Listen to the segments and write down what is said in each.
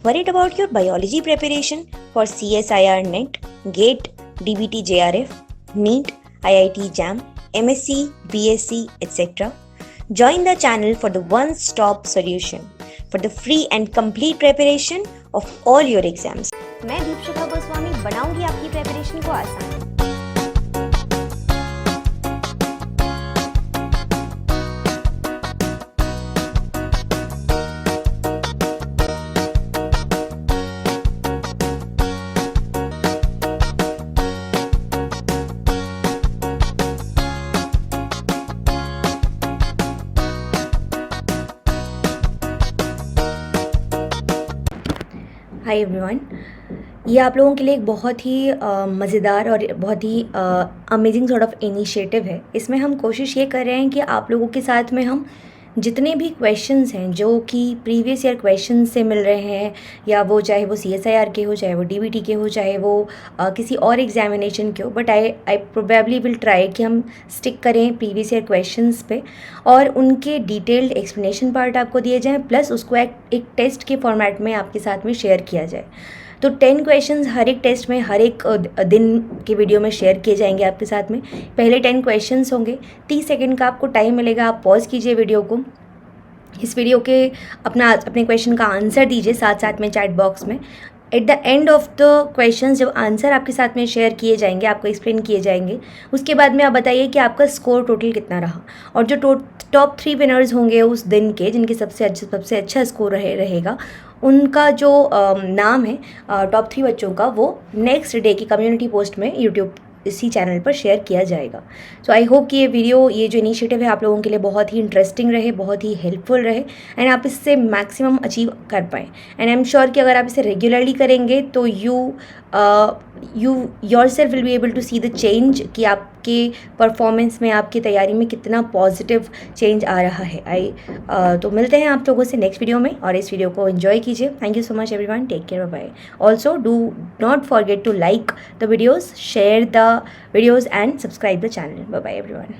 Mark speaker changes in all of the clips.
Speaker 1: Worried about your biology preparation for CSIR NET, GATE, DBT JRF, NEET, IIT JAM, MSc, BSc, etc.? Join the channel for the one-stop solution for the free and complete preparation of all your exams. मैं दीपशिखा गोस्वामी बनाऊंगी आपकी preparation को आसान। Hi everyone, ये आप लोगों के लिए एक बहुत ही मज़ेदार और बहुत ही अमेजिंग सॉर्ट ऑफ इनिशिएटिव है। इसमें हम कोशिश ये कर रहे हैं कि आप लोगों के साथ में हम जितने भी क्वेश्चंस हैं जो कि प्रीवियस ईयर क्वेश्चंस से मिल रहे हैं, या वो चाहे वो CSIR के हो, चाहे वो DBT के हो, चाहे वो किसी और एग्जामिनेशन के हो, but I probably will try कि हम स्टिक करें प्रीवियस ईयर क्वेश्चंस पे और उनके डिटेल्ड एक्सप्लेनेशन पार्ट आपको दिए जाएँ, प्लस उसको एक टेस्ट के फॉर्मेट में आपके साथ में शेयर किया जाए। तो 10 क्वेश्चंस हर एक टेस्ट में, हर एक दिन के वीडियो में शेयर किए जाएंगे आपके साथ में। पहले 10 क्वेश्चंस होंगे, 30 सेकंड का आपको टाइम मिलेगा। आप पॉज कीजिए वीडियो को, इस वीडियो के अपने क्वेश्चन का आंसर दीजिए साथ साथ में चैट बॉक्स में। At the end of the questions जब आंसर आपके साथ में शेयर किए जाएंगे, आपको एक्सप्लेन किए जाएंगे, उसके बाद में आप बताइए कि आपका स्कोर टोटल कितना रहा। और जो टॉप 3 विनर्स होंगे उस दिन के, जिनके सबसे अच्छा स्कोर रहेगा, उनका जो नाम है टॉप 3 बच्चों का, वो नेक्स्ट डे की कम्युनिटी पोस्ट में यूट्यूब इसी चैनल पर शेयर किया जाएगा। सो आई होप कि ये जो इनिशिएटिव है आप लोगों के लिए बहुत ही इंटरेस्टिंग रहे, बहुत ही हेल्पफुल रहे, एंड आप इससे मैक्सिमम अचीव कर पाएँ। एंड आई एम श्योर कि अगर आप इसे रेगुलरली करेंगे तो you yourself will be able to see the change कि आपके परफॉर्मेंस में, आपकी तैयारी में कितना पॉजिटिव चेंज आ रहा है। तो मिलते हैं आप लोगों से नेक्स्ट वीडियो में, और इस वीडियो को एंजॉय कीजिए। Thank you so much everyone, take care, bye bye. Also do not forget to like the videos, share the videos and subscribe the channel. Bye bye everyone.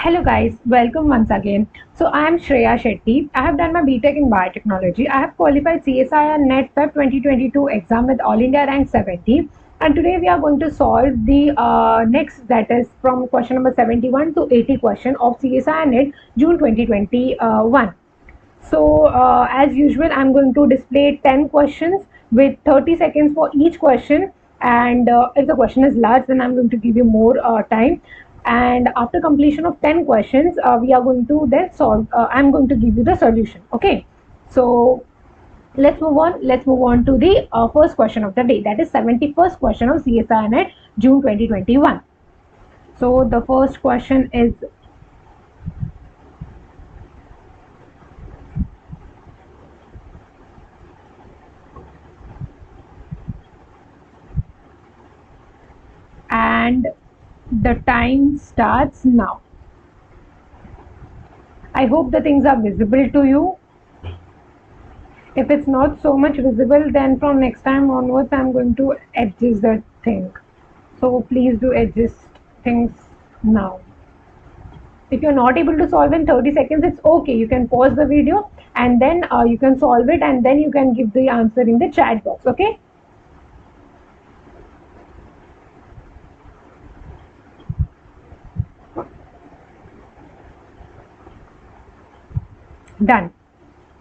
Speaker 2: Hello guys, welcome once again. So I am Shreya Shetty. I have done my BTech in Biotechnology. I have qualified CSIR NET Feb 2022 exam with All India rank 70. And today we are going to solve the next, that is from question number 71 to 80 question of CSIR NET June 2021. So as usual, I'm going to display 10 questions with 30 seconds for each question, and if the question is large, then I'm going to give you more time. And after completion of 10 questions, we are going to then solve, I'm going to give you the solution. Okay, so let's move on to the first question of the day, that is 71st question of CSIR NET June 2021. So the first question is, and the time starts now. I hope the things are visible to you. If it's not so much visible, then from next time onwards I'm going to adjust that thing. So please do adjust things now. If you're not able to solve in 30 seconds, it's okay. You can pause the video and then you can solve it, and then you can give the answer in the chat box. Okay.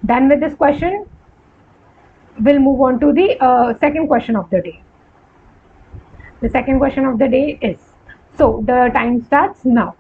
Speaker 2: Done with this question. We'll move on to the second question of the day. The second question of the day is, so the time starts now.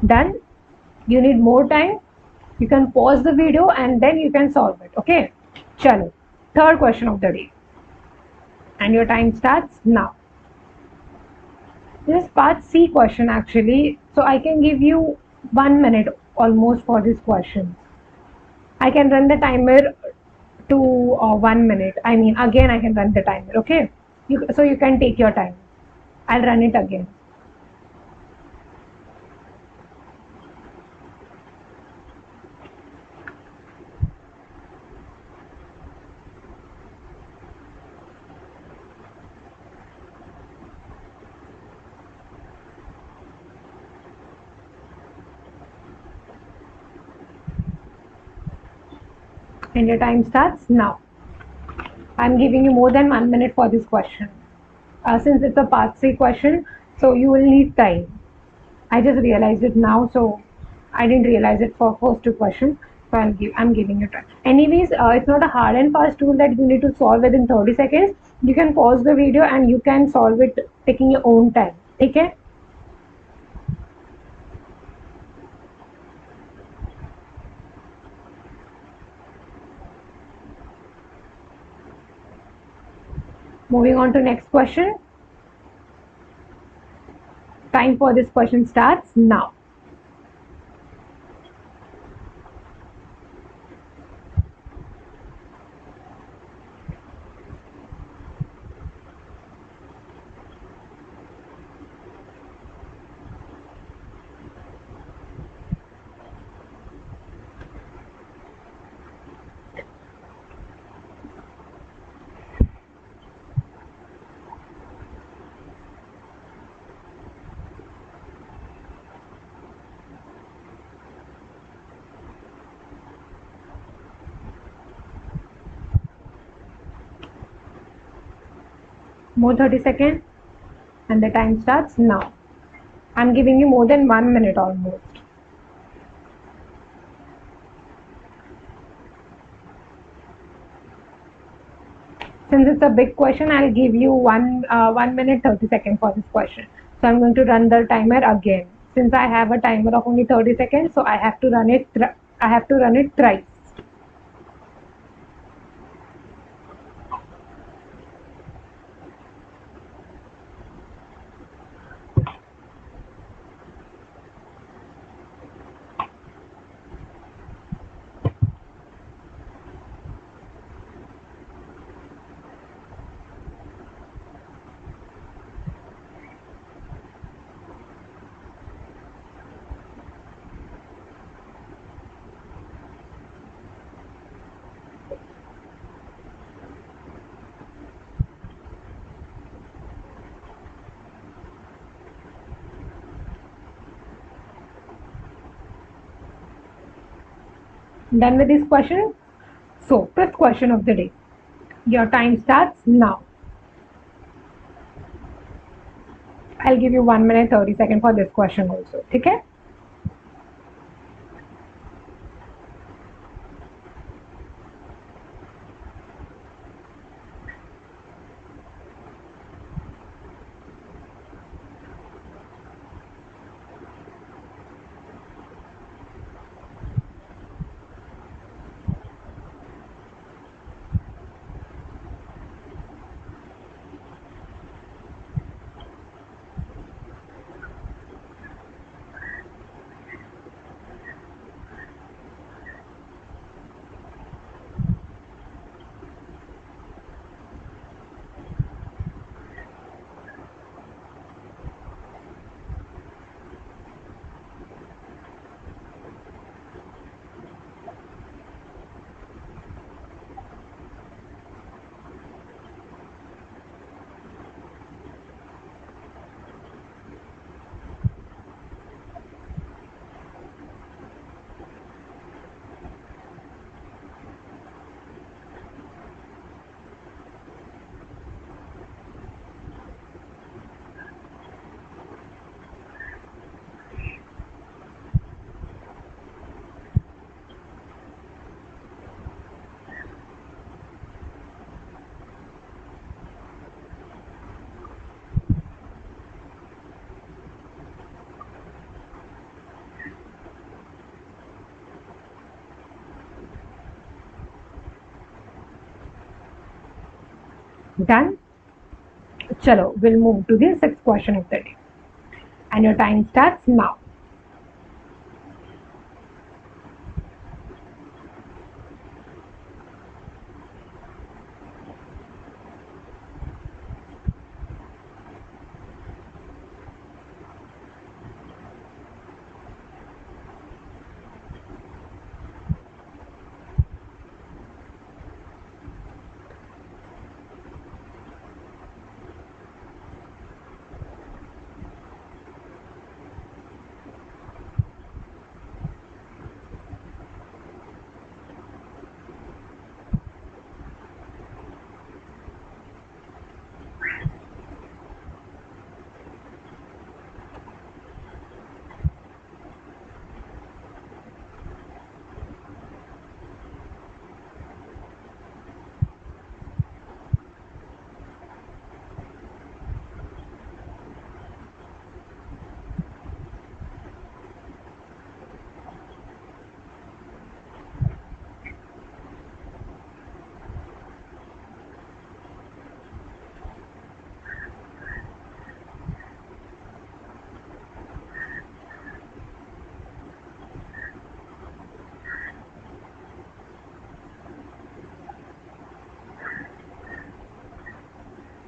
Speaker 2: Done. You need more time, you can pause the video and then you can solve it. Okay, chalo, third question of the day, and your time starts now. This is part C question actually. So I can give you 1 minute almost for this question. I can run the timer to 1 minute. I mean, again, I can run the timer. Okay. So you can take your time. I'll run it again. And your time starts now. I'm giving you more than 1 minute for this question. Since it's a part C question, so you will need time. I just realized it now, so I didn't realize it for first two questions. So I'm giving you time. Anyways, it's not a hard and fast tool that you need to solve within 30 seconds. You can pause the video and you can solve it taking your own time. Okay? Moving on to next question. Time for this question starts now. More 30 seconds and the time starts now. I'm giving you more than 1 minute almost. Since it's a big question, I'll give you 1 minute 30 seconds for this question. So I'm going to run the timer again. Since I have a timer of only 30 seconds, so I have to run it. I have to run it thrice. Done with this question? So, fifth question of the day. Your time starts now. I'll give you 1 minute 30 seconds for this question also. Okay? Done? Chalo, we'll move to the sixth question of the day. and your time starts now.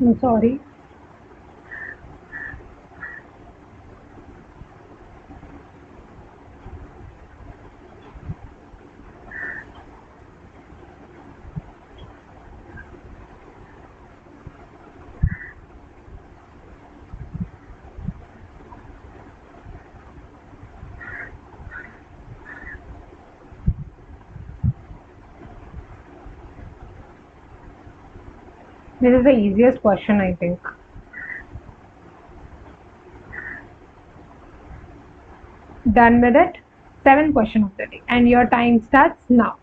Speaker 2: I'm sorry. This is the easiest question, I think. Done with it? 7th question of the day, and your time starts now.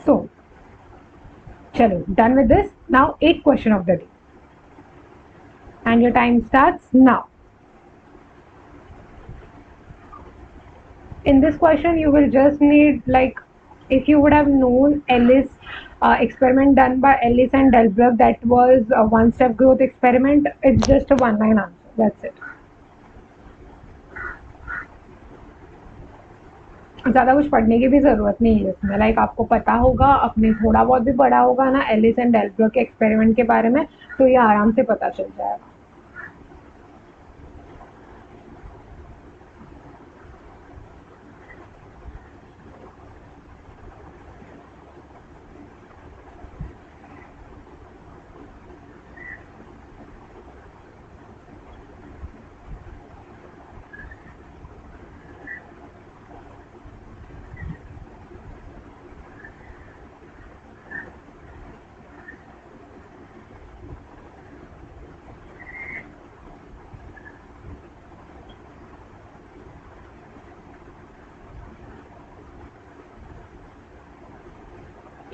Speaker 2: So, chalo, done with this. Now, 8th question of the day, and your time starts now. In this question, you will just need, like, if you would have known Ellis experiment done by Ellis and Delbruck, that was a one-step growth experiment. It's just a one-line answer. That's it. ज़्यादा कुछ पढ़ने की भी ज़रूरत नहीं है इसमें, like आपको पता होगा, अपने थोड़ा बहुत भी पढ़ा होगा ना एलिस एंड डेल्ब्रुक के एक्सपेरिमेंट के बारे में, तो ये आराम से पता चल जाएगा.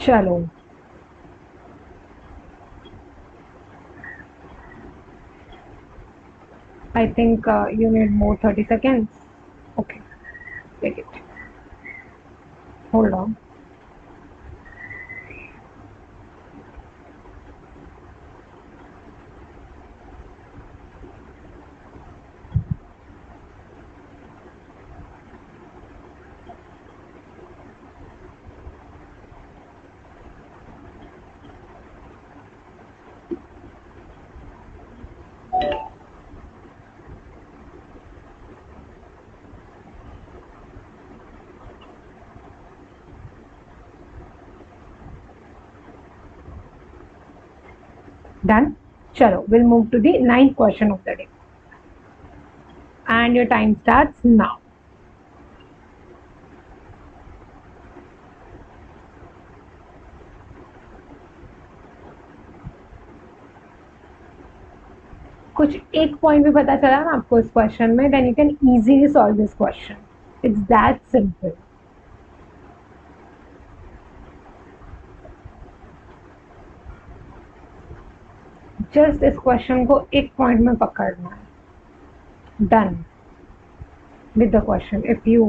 Speaker 2: चलो, I think you need more 30 seconds. Okay, take it. Hold on. Done? Chalo, we'll move to the ninth question of the day. And your time starts now. कुछ एक पॉइंट भी पता चला ना आपको इस क्वेश्चन में, then you can easily solve this question. It's that simple. Just इस क्वेश्चन को एक पॉइंट में पकड़ना है. Done with the question if you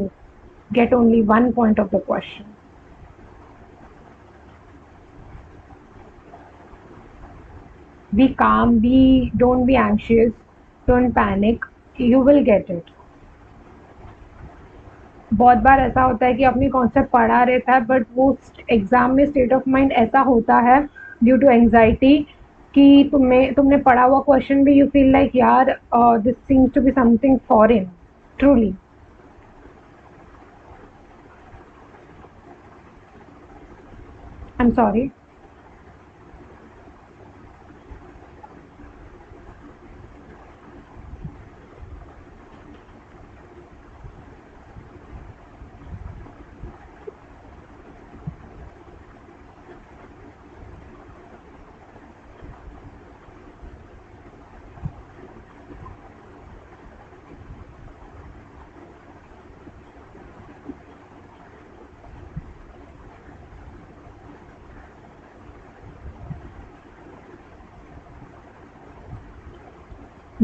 Speaker 2: get only 1 point of the question. Be calm, don't be anxious, don't panic, you will get it. बहुत बार ऐसा होता है कि अपनी कॉन्सेप्ट पढ़ा रहता है बट वो एग्जाम में स्टेट ऑफ माइंड ऐसा होता है ड्यू टू एंजाइटी कि तुमने पढ़ा हुआ क्वेश्चन भी यू फील लाइक यार this seems to be something foreign. Truly. I'm sorry.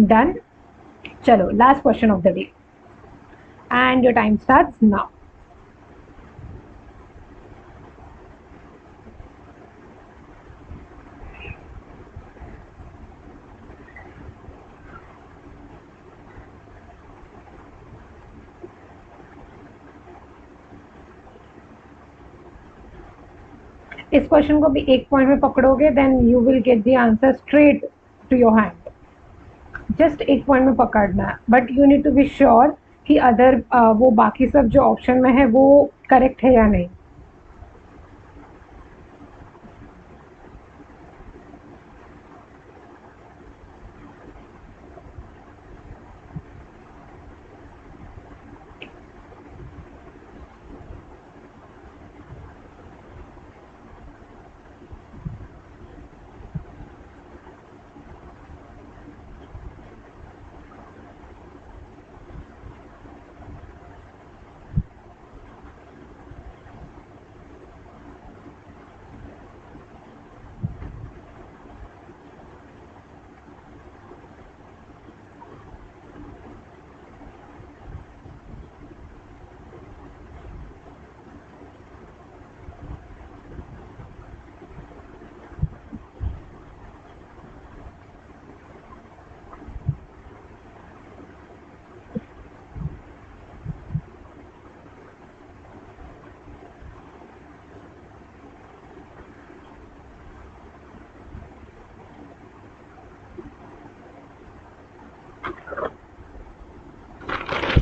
Speaker 2: Done? Chalo, last question of the day. And your time starts now. इस क्वेश्चन को भी एक पॉइंट में पकड़ोगे then you will get the answer straight to your hand. Just एक point में पकड़ना है but you need to be sure कि अदर वो बाकी सब जो ऑप्शन में है वो करेक्ट है या नहीं.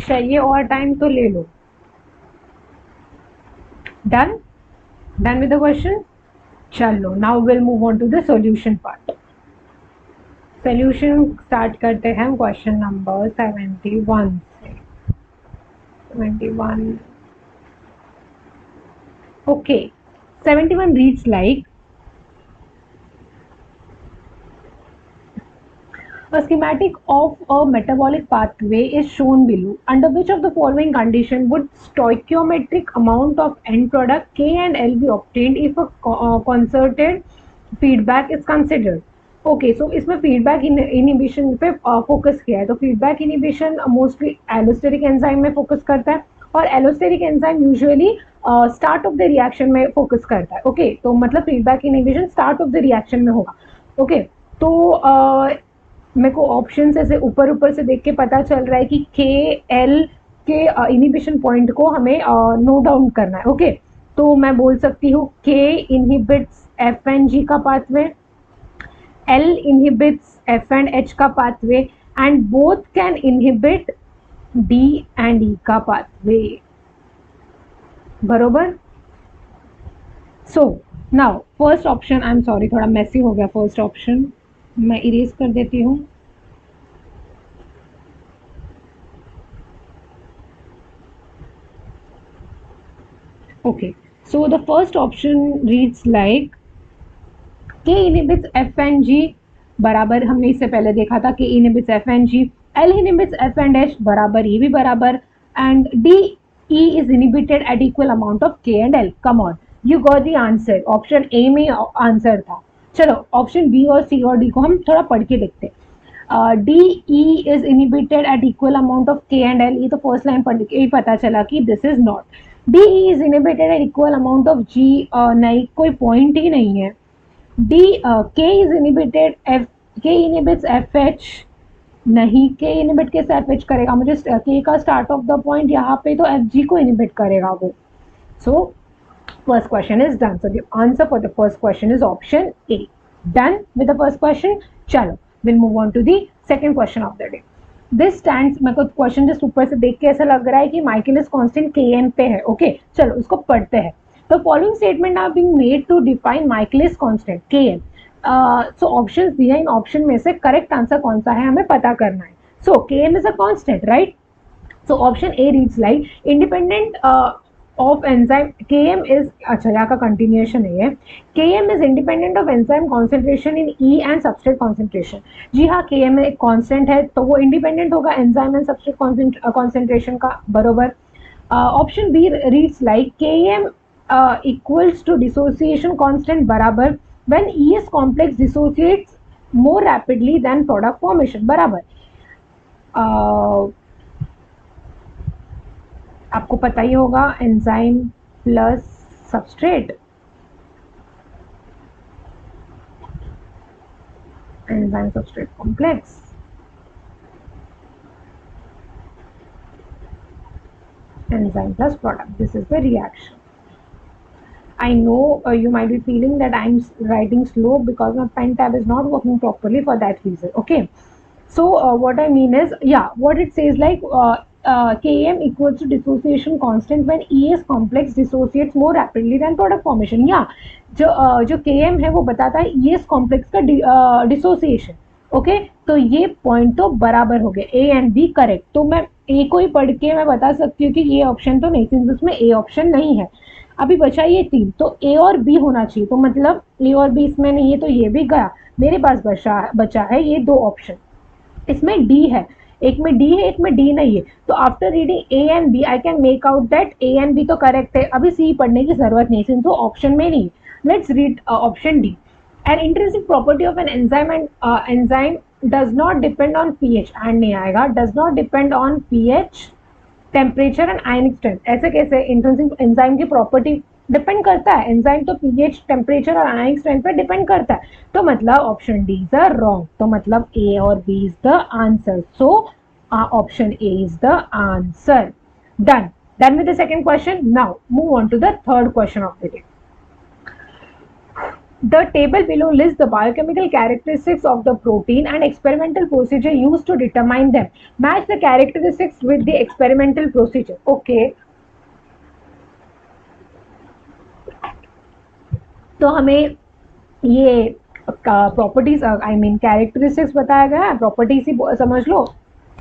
Speaker 2: चाहिए और टाइम तो ले लो. Done? Done with the question? चलो, now will move on to the solution part. Solution start करते हैं क्वेश्चन नंबर 71 से. 71. Okay, 71 reads like A schematic of a metabolic pathway is shown below. Under which of the following condition would stoichiometric amount of end product K and L be obtained if a concerted feedback is considered? Okay so इसमें feedback inhibition पे focus किया है, तो feedback inhibition mostly allosteric enzyme में focus करता है और allosteric enzyme usually start of the reaction में फोकस करता है। ओके तो मतलब feedback inhibition start of the reaction में होगा। ओके तो मेरे को ऑप्शन से ऊपर ऊपर से देख के पता चल रहा है कि के एल के इनिबिशन पॉइंट को हमें नोट डाउन करना है। ओके तो मैं बोल सकती हूँ के इनहिबिट्स एफ एंड जी का pathway, L inhibits F and H का pathway and both can inhibit D and E का pathway, बरोबर। So now first option, I'm sorry थोड़ा messy हो गया first option, मैं erase कर देती हूँ। Okay, so the first option reads like K inhibits F and G बराबर, हमने इससे पहले देखा था K inhibits F and G, L inhibits F and H बराबर, ये भी बराबर, and D E is inhibited at equal amount of K and L. Come on, you got the answer. Option A में आंसर था। चलो option B और C और D को हम थोड़ा पढ़ के देखते हैं। D E is inhibited at equal amount of K and L, ये तो फर्स्ट लाइन पढ़ के ही पता चला कि this is not. D E is inhibited at equal amount of G, नहीं कोई पॉइंट ही नहीं है। D K is inhibited F, K inhibits FH, नहीं K inhibit कैसे FH करेगा, मुझे K का स्टार्ट ऑफ द पॉइंट यहाँ पे तो FG को inhibit करेगा वो। So first question is done. So the answer for the first question is option A. Done with the first question. चलो we'll move on to the second question of the day. This stands, मेरे को question just ऊपर से देख के ऐसा लग रहा है कि माइकलिस कांस्टेंट Km पे है। ओके चलो उसको पढ़ते हैं। The following statement are being made to define Michaelis constant Km. So options दिया, इन ऑप्शन में से करेक्ट आंसर कौन सा है हमें पता करना है। So Km is a constant, right? So option A reads like independent of enzyme Km is, अच्छा यहाँ का कंटिन्यूएशन है ये, Km is independent of enzyme concentration in E and substrate concentration। जी हाँ Km एक कांस्टेंट है तो वो इंडिपेंडेंट होगा एंजाइम एंड सबस्ट्रेट कॉन्सेंट्रेशन का, बरोबर। Option B reads like Km equals to dissociation constant बराबर when ES complex dissociates more rapidly than product formation, बराबर। आपको पता ही होगा enzyme plus substrate, enzyme substrate complex, enzyme plus product, this is the reaction। I know you might be feeling that I'm writing slow because my pen tab is not working properly for that reason। Okay, so what I mean is, yeah, what it says like Km equals to dissociation constant when ES complex dissociates more rapidly than product formation। या जो Km है वो बताता है ES complex का dissociation। Okay तो ये point तो बराबर हो गए, A एंड B करेक्ट। तो मैं A को ही पढ़ के मैं बता सकती हूँ कि ये ऑप्शन तो नहीं, सिंस उसमें A ऑप्शन नहीं है। अभी बचा ये तीन, तो A और B होना चाहिए, तो मतलब A और B इसमें नहीं है तो ये भी गया। मेरे पास बचा है ये दो ऑप्शन, इसमें D है, एक में D है एक में D नहीं है। तो after reading A and B I can make out that A and B तो करेक्ट है। अभी C पढ़ने की जरूरत नहीं सिंस वो ऑप्शन में नहीं। Let's read option D। An intrinsic property of an enzyme and enzyme does not depend on pH, and नहीं आएगा, does not depend on pH, temperature and ionic strength। ऐसे कैसे इंट्रिंसिक एंजाइम की property depend करता है, enzyme तो pH, temperature और आयनिक strength पे डिपेंड करता है। तो मतलब option D is the wrong, तो मतलब A और B is the answer. So option A is the answer. Done with the second question। Now move on to the third question of the day। The table below lists the biochemical characteristics of the protein and experimental procedure used to determine them. Match the characteristics with the experimental procedure। Okay, तो हमें ये properties I mean characteristics बताया गया है, properties ही समझ लो,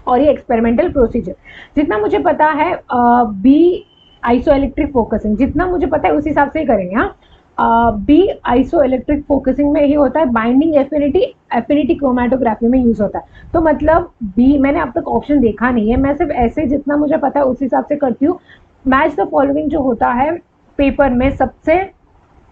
Speaker 2: और ये experimental procedure जितना मुझे पता है, बी आइसोइलेक्ट्रिक फोकसिंग जितना मुझे पता है उस हिसाब से ही करेंगे। हाँ बी आइसो इलेक्ट्रिक फोकसिंग में ही होता है, बाइंडिंग एफिनिटी क्रोमेटोग्राफी में यूज होता है। तो मतलब बी, मैंने अब तक ऑप्शन देखा नहीं है, मैं सिर्फ ऐसे जितना मुझे पता है उस हिसाब से करती हूँ। मैच द फॉलोइंग जो होता है पेपर में सबसे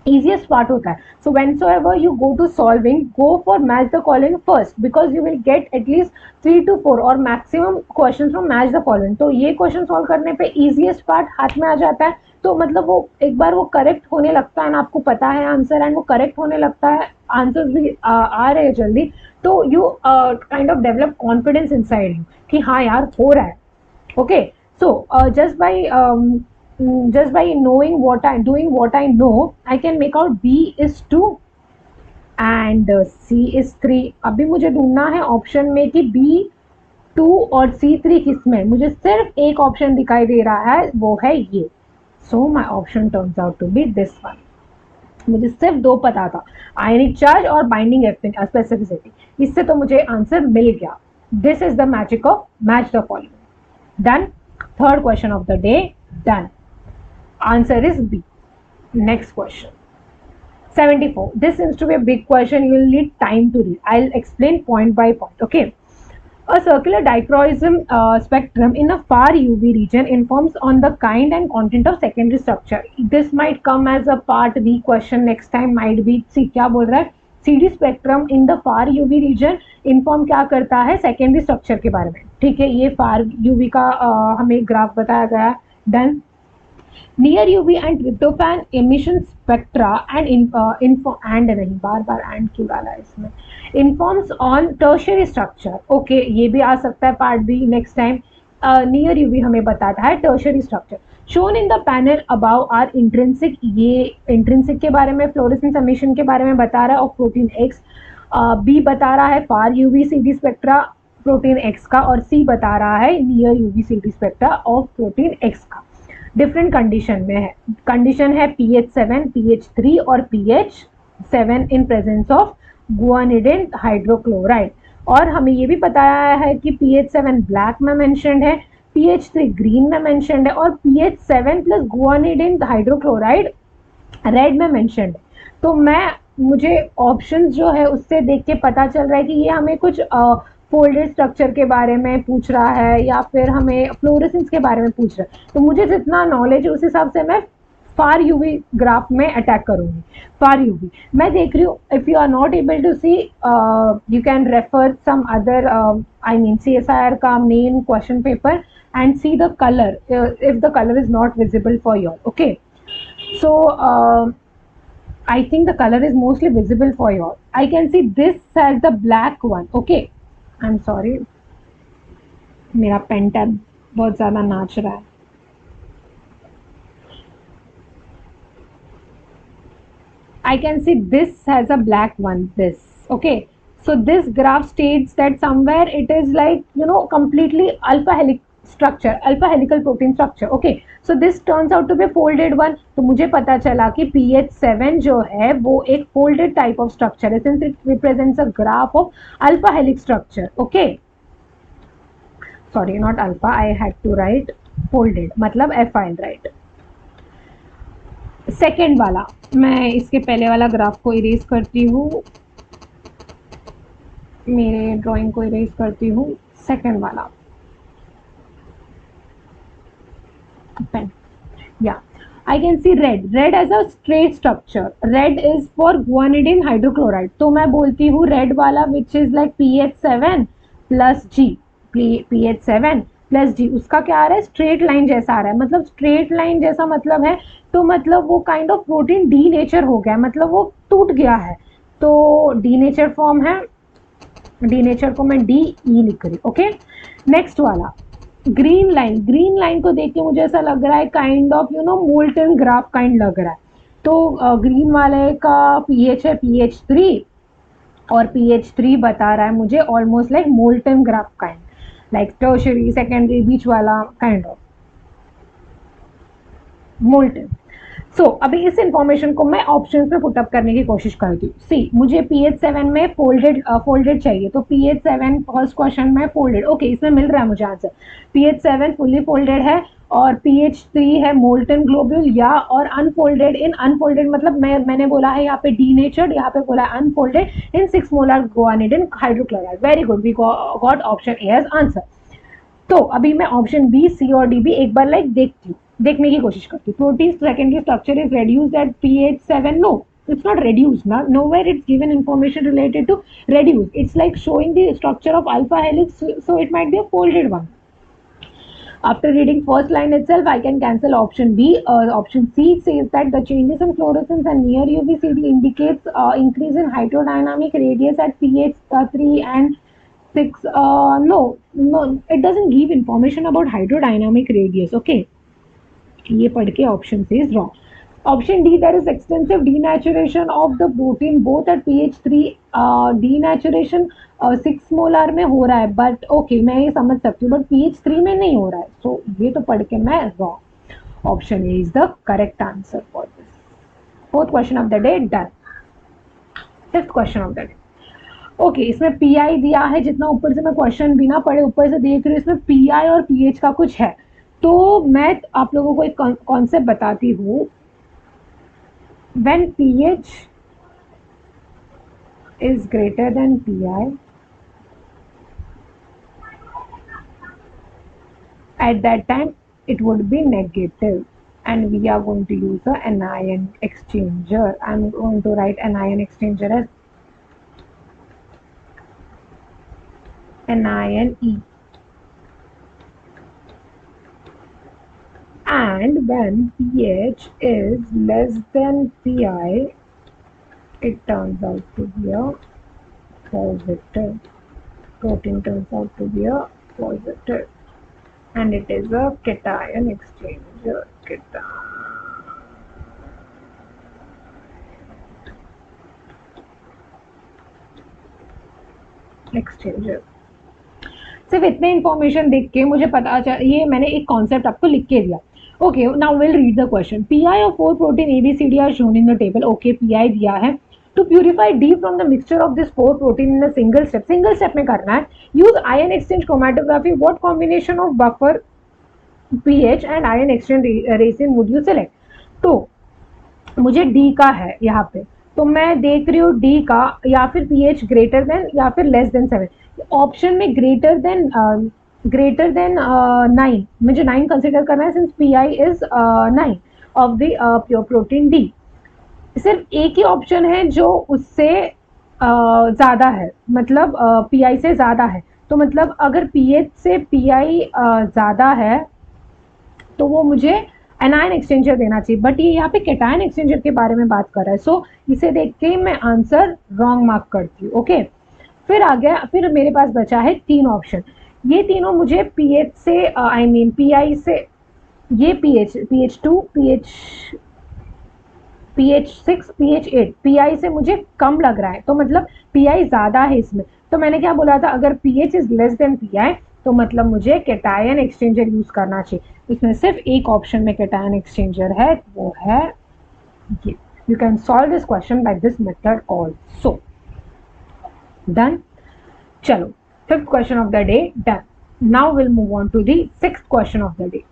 Speaker 2: easiest part होता है। So whensoever you go to solving, go for match the following first because you will get at least 3 to 4 और maximum questions from match the following। तो ये क्वेश्चन सॉल्व करने पे easiest part हाथ में आ जाता है। तो मतलब वो एक बार वो करेक्ट होने लगता है, आपको पता है आंसर एंड वो करेक्ट होने लगता है, आंसर्स भी आ रहे हैं जल्दी, तो you kind of develop confidence inside you कि हाँ यार हो रहा है। Okay, so just by knowing doing what I know, I can make out B is 2 and C is 3। अभी मुझे ढूंढना है ऑप्शन में कि B2 और C3 किस में, मुझे सिर्फ एक ऑप्शन दिखाई दे रहा है, वो है ये। So my option turns out to be this one। मुझे सिर्फ दो पता था, आयनिक चार्ज और बाइंडिंग स्पेसिफिसिटी, इससे तो मुझे आंसर मिल गया। This is the magic of match the following. Done, third question of the day done, answer is B. Next question 74, this seems to be a big question, you will need time to read, I'll explain point by point। Okay, a circular dichroism spectrum in a far UV region informs on the kind and content of secondary structure। This might come as a part B question next time, might be। सी क्या बोल रहा है, CD spectrum in the far UV region inform क्या करता है, secondary structure के बारे में। ठीक है, ये फार UV का हमें ग्राफ बताया गया। Done, near UV and tryptophan emission spectra and and नहीं, बार बार एंड क्यों डाला है इसमें, informs on tertiary structure. Okay, ये भी आ सकता है part B next time. Near UV हमें बताता है tertiary structure. Shown in the panel above are intrinsic, ये इंट्रिंसिक के बारे में, फ्लोरेसेंस एमिशन के बारे में बता रहा है ऑफ प्रोटीन एक्स। बी बता रहा है far UV C D spectra protein X का, और सी बता रहा है near UV C D spectra of protein X का। डिफरेंट कंडीशन में है, कंडीशन है pH7, pH3 और pH7 in presence of guanidine hydrochloride. और हमें ये भी बताया है कि pH7 ब्लैक में मेंशन्ड है, pH3 ग्रीन में मेंशन्ड है, और pH7 प्लस गुआनिडिन हाइड्रोक्लोराइड रेड में मेंशन्ड है। तो मुझे ऑप्शंस जो है उससे देख के पता चल रहा है कि ये हमें कुछ फोल्डेड स्ट्रक्चर के बारे में पूछ रहा है या फिर हमें फ्लोरेसेंस के बारे में पूछ रहा है। तो मुझे जितना नॉलेज है उस हिसाब से मैं फार यूवी ग्राफ में अटैक करूंगी। फार यूवी मैं देख रही हूँ, if you are not able to see you can refer some other I mean CSIR का main question paper and see the colour if the colour is not visible for your. Okay, so I think the color is mostly visible for you all. I can see this has the black one. Okay, I'm sorry, मेरा pen tab बहुत ज़्यादा नाच रहा है। I can see this has a black one, this. Okay, so this graph states that somewhere it is like, you know, completely alpha helix structure, alpha helical protein structure। Okay, so this turns out to be folded one। तो मुझे पता चला कि pH7 जो है वो एक folded type of structure है, since it represents a graph of alpha helix structure। Okay, sorry, not alpha, I had to write folded, मतलब FIL, right। सेकेंड वाला, मैं इसके पहले वाला ग्राफ को इरेज करती हूँ, मेरे ड्राइंग को इरेज करती हूँ। सेकेंड वाला pen, yeah, I can see red as a straight structure, red is for guanidine hydrochloride। तो मैं बोलती हूँ red वाला which is like pH7 plus G, pH7 plus G, उसका क्या आ रहा है, स्ट्रेट लाइन जैसा आ रहा है। मतलब स्ट्रेट लाइन जैसा मतलब है, तो मतलब वो kind of protein D nature हो गया, मतलब वो टूट गया है, तो डी नेचर फॉर्म है, डी नेचर को मैं DE लिख रही। ओके, नेक्स्ट वाला ग्रीन लाइन को देख के मुझे ऐसा लग रहा है kind of you know molten graph kind लग रहा है। तो ग्रीन वाले का pH है pH3 और pH3 बता रहा है मुझे almost like molten graph kind, like tertiary secondary बीच वाला काइंड ऑफ मोल्टन। सो अभी इस इंफॉर्मेशन को मैं ऑप्शंस में पुटअप करने की कोशिश करती हूँ। सी, मुझे pH7 में फोल्डेड चाहिए, तो pH7 फर्स्ट क्वेश्चन में फोल्डेड। ओके, इसमें मिल रहा है मुझे आंसर, pH7 फुल्ली फोल्डेड है और pH3 है मोल्टन ग्लोब्यूल या और अनफोल्डेड इन अनफोल्डेड मतलब मैंने बोला है यहाँ पे डीनेचर्ड, यहाँ पे बोला है unfolded in 6 molar guanidine hydrochloride. Very good, we got option A as answer. तो अभी मैं ऑप्शन बी, सी और डी भी एक बार देखती हूँ, देखने की कोशिश करती हूँ। Protein secondary structure is reduced at pH7. No, it's not reduced. Nowhere it's given information related to reduce. It's like showing the structure of alpha helix, so it might be a folded one. After reading first line itself, I can cancel option B. Option C says that the changes in fluorescence and near UVCD indicates increase in hydrodynamic radius at pH 3 and 6. No, it doesn't give information about hydrodynamic radius. Okay, ये पढ़ के option C is wrong. Option D, there is extensive denaturation of the protein both at pH 3. Denaturation 6 molar में हो रहा है, but okay मैं ये समझ सकती हूँ, बट pH 3 में नहीं हो रहा है, सो ये तो पढ़ के मैं wrong. Option A is the correct answer for this. Fourth question of the day done. Fifth question of the day, okay इसमें पीआई दिया है, जितना ऊपर से मैं क्वेश्चन बिना पढ़े ऊपर से देख रही हूँ, इसमें पीआई और पीएच का कुछ है, तो मैं आप लोगों को एक कॉन्सेप्ट बताती हूँ। when pH is greater than pi, at that time it would be negative, and we are going to use a anion exchanger. I'm going to write anion exchanger as anion E. And when pH is less than pi, it turns out to be a positive. Protein turns out to be a positive, and it is a cation exchanger. Exchanger. सिर्फ इतने information देख के मुझे पता चल, ये मैंने एक कॉन्सेप्ट आपको लिख के दिया। Okay now will read the question. PI और 4 protein ABCD are shown in the table. Okay PI दिया है। To purify D from the mixture of this 4 protein in a single step में करना है। Use ion exchange chromatography. What combination of buffer pH and ion exchange resin would you select. तो मुझे D का है यहाँ पे, तो मैं देख रही हूँ डी का या फिर पीएच ग्रेटर देन या फिर लेस देन 7। ऑप्शन में ग्रेटर देन 9, मुझे 9 कंसिडर करना है, since pi is 9 of the pure protein D. सिर्फ एक ही ऑप्शन है जो उससे ज़्यादा है, मतलब पीआई से ज़्यादा है, तो मतलब अगर पीएच से पीआई ज़्यादा है तो वो मुझे एनायन एक्सचेंजर देना चाहिए, बट ये यहाँ पे कैटायन एक्सचेंजर के बारे में बात कर रहा है, सो इसे देख के मैं आंसर रॉन्ग मार्क करती हूँ। ओके फिर आ गया, फिर मेरे पास बचा है 3 ऑप्शन। ये तीनों मुझे पीएच से पीआई से, ये पीएच2 पीएच6 पीएच8 पीआई से मुझे कम लग रहा है, तो मतलब पीआई ज़्यादा है इसमें। तो मैंने क्या बोला था, अगर pH is less than pi तो मतलब मुझे कैटायन एक्सचेंजर यूज करना चाहिए। इसमें सिर्फ एक ऑप्शन में कैटायन एक्सचेंजर है, वो है ये। You can solve this question by this method also. Done. चलो fifth question of the day done. Now will move on to the sixth question of the day.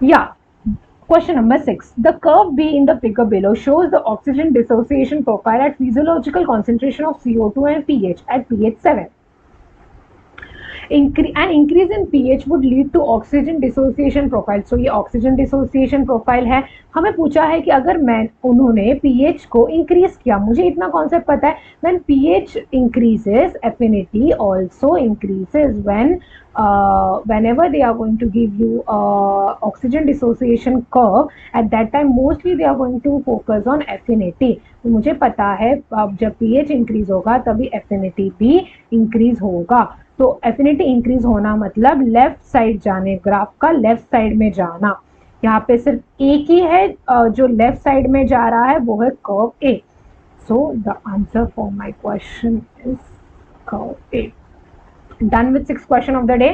Speaker 2: या question number 6. The curve B in the figure below shows the oxygen dissociation profile at physiological concentration of CO2 and pH at pH 7. An increase in pH would lead to oxygen dissociation profile. So ये oxygen dissociation profile है। हमें पूछा है कि अगर उन्होंने pH को increase किया, मुझे इतना concept पता है, when pH increases, affinity also increases whenever they are going to give you oxygen dissociation curve, at that time mostly they are going to focus on affinity. तो मुझे पता है अब जब pH increase होगा तभी affinity भी increase होगा। तो एफिनिटी इंक्रीज होना मतलब लेफ्ट साइड जाने, ग्राफ का लेफ्ट साइड में जाना। यहाँ पे सिर्फ एक ही है जो लेफ्ट साइड में जा रहा है, वो है curve A. So the answer for my question is curve A. Done with 6th question of the day.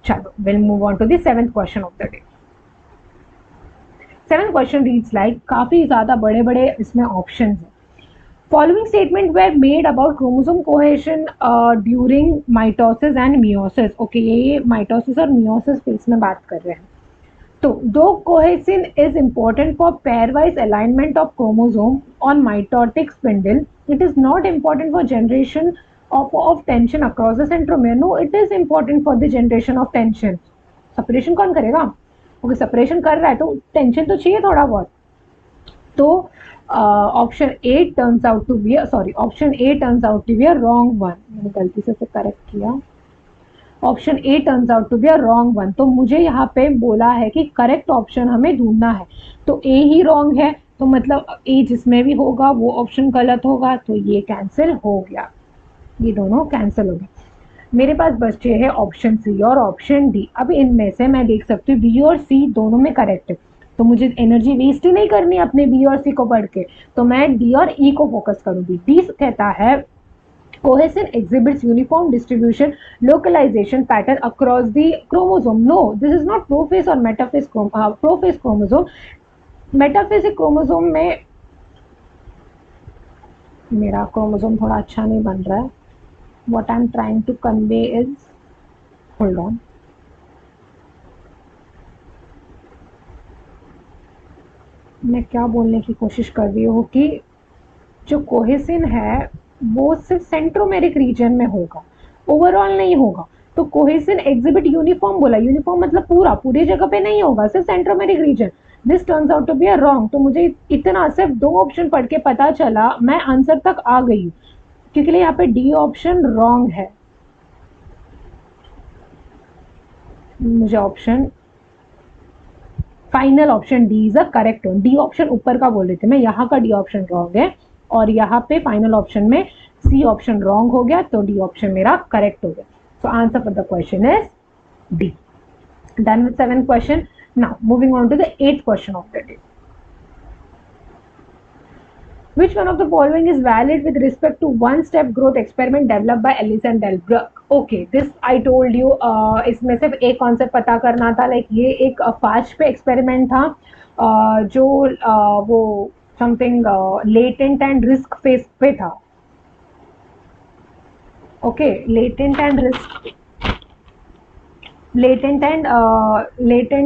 Speaker 2: चलो will move on to the 7th question of the day. 7th question reads like, काफी ज्यादा बड़े बड़े इसमें option है। Following statement were made about chromosome cohesion during mitosis and meiosis. Okay, ये mitosis और meiosis phase में बात कर रहे हैं. तो though cohesin is important for pairwise alignment of chromosome on mitotic spindle, it is not important for generation of tension across the centromere. No, it is important for the generation of tension. Separation कौन करेगा? Okay, separation कर रहा है तो tension तो चाहिए थोड़ा बहुत. तो option A turns out to be option A turns out to be a wrong one. मैंने गलती से करेक्ट किया. Option A turns out to be a wrong one. तो मुझे यहाँ पे बोला है कि करेक्ट ऑप्शन हमें ढूंढना है. तो ए ही रॉन्ग है, तो मतलब ए जिसमें भी होगा वो ऑप्शन गलत होगा. तो ये कैंसिल हो गया, ये दोनों कैंसिल हो गए. मेरे पास बचे है ऑप्शन सी और ऑप्शन डी. अब इनमें से मैं देख सकती हूँ बी और सी दोनों में करेक्ट है, तो मुझे एनर्जी वेस्ट ही नहीं करनी अपने बी और सी को पढ़ के, तो मैं डी और ई को फोकस करूंगी. डी कहता है cohesin exhibits uniform distribution localization pattern across the chromosome. No, this is not prophase or metaphase prophase chromosome. Metaphasic chromosome में मेरा क्रोमोसोम थोड़ा अच्छा नहीं बन रहा है. what I'm trying to convey is, hold on, मैं क्या बोलने की कोशिश कर रही हूँ कि जो कोहेसिन है वो सिर्फ सेंट्रोमेरिक रीजन में होगा, ओवरऑल नहीं होगा. तो कोहेसिन एग्जिबिट यूनिफॉर्म बोला, यूनिफॉर्म मतलब पूरी जगह पे नहीं होगा, सिर्फ centromeric region. This turns out to be a wrong. तो मुझे इतना सिर्फ 2 ऑप्शन पढ़ के पता चला, मैं आंसर तक आ गई हूँ, क्योंकि यहाँ पे डी ऑप्शन रॉन्ग है. मुझे option final option D is a correct one. D option ऊपर का बोल रही थी मैं, यहाँ का डी ऑप्शन रॉन्ग है और यहाँ पे फाइनल ऑप्शन में सी ऑप्शन रॉन्ग हो गया, तो डी ऑप्शन मेरा करेक्ट हो गया. So answer for the question is D. Done with 7th question. Now moving on to the 8th question of the day. Which one of the following is valid with respect to one-step growth experiment developed by Ellis and Delbruck? Okay, this I told you. इसमें सिर्फ एक concept पता करना था, like ये एक fast पे experiment था, जो वो something latent and risk face पे था. Okay, latent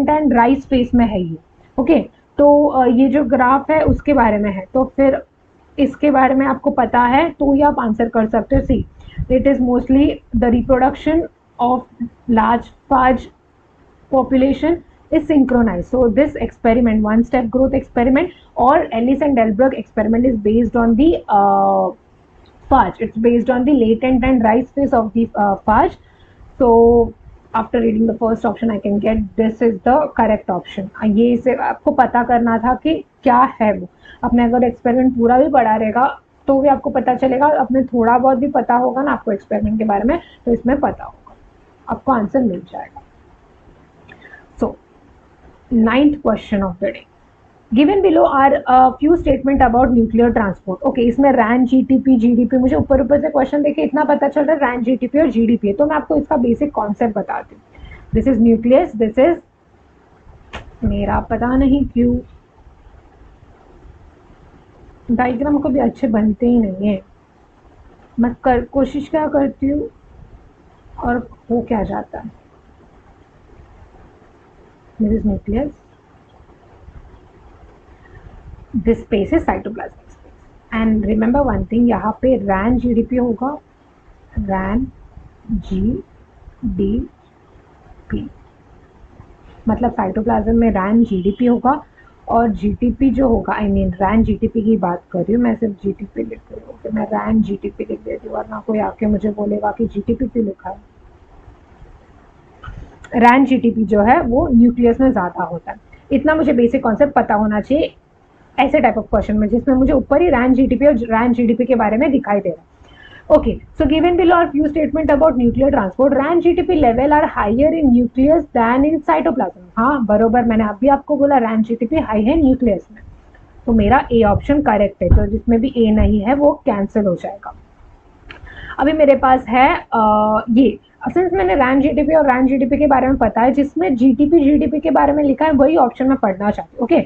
Speaker 2: and rice face में है ये. ओके, तो ये जो ग्राफ है उसके बारे में है, तो फिर इसके बारे में आपको पता है तो ये आप आंसर कर सकते हो. C, it is mostly the reproduction of large phage population is synchronized. So this experiment, one step growth experiment or Ellis and Delbruck experiment, is based on the phage. It's based on the latent and rise phase of the phage. So after reading the first option I can get this is the correct option. ये इसे आपको पता करना था कि क्या है वो. अपने अगर एक्सपेरिमेंट पूरा भी पढ़ा रहेगा तो भी आपको पता चलेगा, अपने थोड़ा बहुत भी पता होगा ना आपको एक्सपेरिमेंट के बारे में, तो इसमें पता होगा, आपको आंसर मिल जाएगा. So 9th question of the day. Given below are a few statement about nuclear transport. Okay, इसमें RAN, GTP, GDP, मुझे ऊपर से क्वेश्चन देखे इतना पता चल रहा है RAN, GTP और GDP है, तो मैं आपको इसका बेसिक कॉन्सेप्ट बताती हूँ. This is nucleus, this is, मेरा पता नहीं क्यों डायग्राम को भी अच्छे बनते ही नहीं है. मैं कोशिश क्या करती हूँ और हो क्या जाता है. This is nucleus. This space is cytoplasmic space. And remember one thing, यहाँ पे RAN GDP होगा, RAN GDP, मतलब साइटोप्लाज्म में RAN GDP होगा और GTP जो होगा, I mean RAN GTP की बात कर रही हूँ मैं, सिर्फ GTP लिख रही हूँ. मैं RAN GTP लिख देती हूँ वरना कोई आके मुझे बोलेगा कि GTP क्यों लिखा है. RAN GTP जो है वो न्यूक्लियस में ज़्यादा होता है. इतना मुझे बेसिक कॉन्सेप्ट पता होना चाहिए ऐसे टाइप ऑफ क्वेश्चन में जिसमें मुझे ऊपर ही RAN GTP और RAN GDP के बारे में दिखाई दे रहा है. Okay, so given below are few statement about nuclear transport. RAN GTP level are higher in nucleus than in cytoplasm. हाँ बरोबर, मैंने अभी आपको बोला RAN GTP हाई है न्यूक्लियस में, तो मेरा ए ऑप्शन करेक्ट है. तो जिसमें भी ए नहीं है वो कैंसिल हो जाएगा. अभी मेरे पास है ये, सिंस मैंने RAN GTP और RAN GDP के बारे में पता है, जिसमें GTP GDP के बारे में लिखा है वही ऑप्शन में पढ़ना चाहती हूँ. ओके,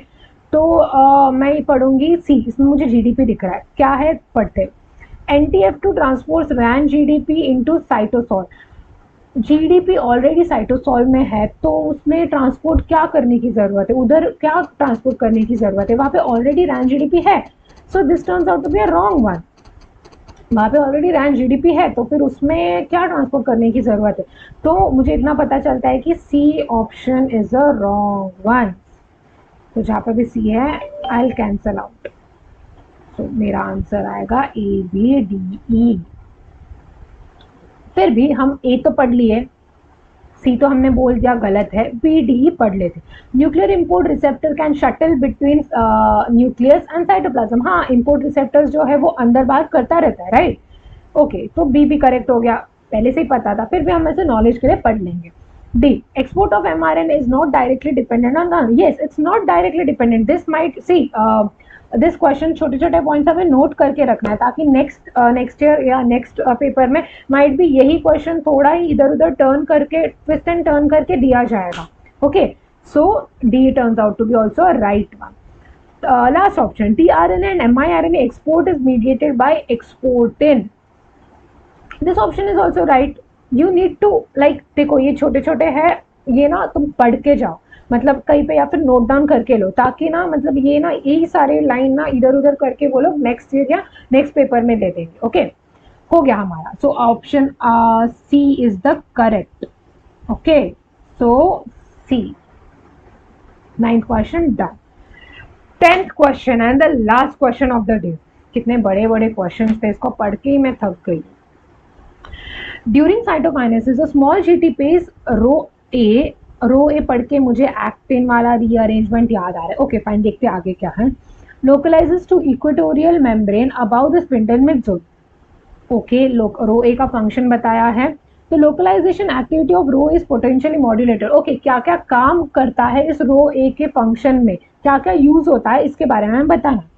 Speaker 2: तो मैं पढ़ूंगी सी, इसमें मुझे जीडीपी दिख रहा है, क्या है पढ़ते। NTF2 transports Ran GDP into cytosol. GDP already cytosol में है, तो उसमें ट्रांसपोर्ट क्या करने की जरूरत है, उधर क्या ट्रांसपोर्ट करने की जरूरत है, वहां पे ऑलरेडी रैन जीडीपी है। So this turns out to be a wrong one. वहाँ पे ऑलरेडी रैन जीडीपी है, तो फिर उसमें क्या ट्रांसपोर्ट करने की ज़रूरत है। तो मुझे इतना पता चलता है कि C option is a wrong one. तो जहाँ पे भी सी है आई विल कैंसल आउट। तो मेरा आंसर आएगा ए बी डी ई। फिर भी हम ए तो पढ़ लिए, सी तो हमने बोल दिया गलत है, बी डी पढ़ लेते। Nuclear import receptor can shuttle between nucleus and cytoplasm. हाँ, इंपोर्ट रिसेप्टर्स जो है वो अंदर बाहर करता रहता है, राइट। ओके, तो बी भी करेक्ट हो गया, पहले से ही पता था, फिर भी हम ऐसे नॉलेज के लिए पढ़ लेंगे। D, export of mRNA is not directly dependent on, yes it's not directly dependent. This might see, this question छोटे छोटे पॉइंट्स हमें नोट करके रखना है, ताकि नेक्स्ट ईयर या नेक्स्ट पेपर में माइट भी यही क्वेश्चन थोड़ा ही इधर उधर टर्न करके, ट्विस्ट एंड टर्न करके दिया जाएगा। Okay, so D turns out to be also right one. Last option, tRNA and miRNA export is mediated by exportin. This option is also right. You need to like, देखो ये छोटे छोटे हैं, ये ना तुम पढ़ के जाओ, मतलब कहीं पे या फिर नोट डाउन करके लो, ताकि ना मतलब ये ना यही सारे लाइन ना इधर उधर करके वो लोग नेक्स्ट ईयर या नेक्स्ट पेपर में दे देंगे। ओके, हो गया हमारा। So option C is the correct. Okay, so C, 9th question done. 10th question and the last question of the day. कितने बड़े बड़े क्वेश्चन थे, इसको पढ़ के ही मैं थक गई। During cytokinesis a small GTPase RhoA पढ़ के मुझे एक्टिन वाला रीअरेंजमेंट याद आ रहा है। ओके फाइन, देखते आगे क्या है। Localizes to equatorial membrane about the spindle midzone. Okay, RhoA का फंक्शन बताया है। तो localization activity of Rho is potentially modulator. Okay, क्या क्या काम करता है इस रो ए के फंक्शन में, क्या क्या यूज होता है, इसके बारे में बताना।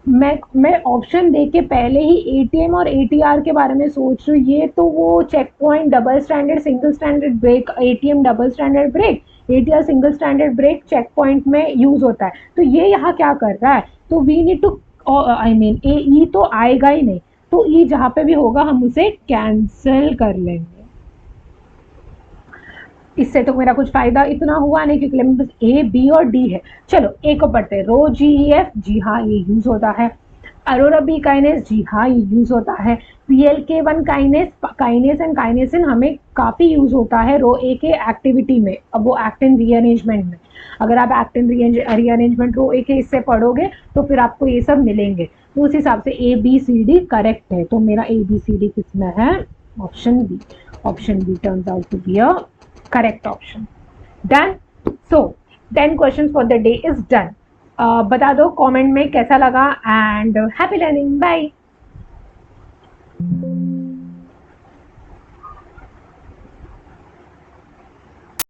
Speaker 2: मैं ऑप्शन दे के पहले ही एटीएम और एटीआर के बारे में सोच रही हूँ। ये तो वो check point double standard single standard break, ATM double standard break, ATR single standard break check point में यूज होता है। तो ये यहाँ क्या कर रहा है, तो we need to, I mean A E तो आएगा ही नहीं, तो ई जहाँ पे भी होगा हम उसे कैंसिल कर लेंगे। इससे तो मेरा कुछ फायदा इतना हुआ नहीं, क्योंकि मेरे पास ए बी और डी है। चलो ए को पढ़ते हैं। रो जी ई एफ, जी हाँ ये यूज होता है। अरोरा बी काइनेस, जी हाँ ये यूज होता है। PLK1 काइनेस एंड काइनेसिन हमें काफी यूज होता है रो ए के एक्टिविटी में, अब वो एक्टिन रीअरेंजमेंट में। अगर आप एक्टिन रीअरेंजमेंट रो ए के इससे पढ़ोगे तो फिर आपको ये सब मिलेंगे। तो उस हिसाब से A B C D correct है। तो मेरा ए बी सी डी किसमें है, option B. Option B turns out to be a correct option. Done. So 10 questions for the day is done. बता दो कमेंट में कैसा लगा, एंड हैप्पी लर्निंग, बाय।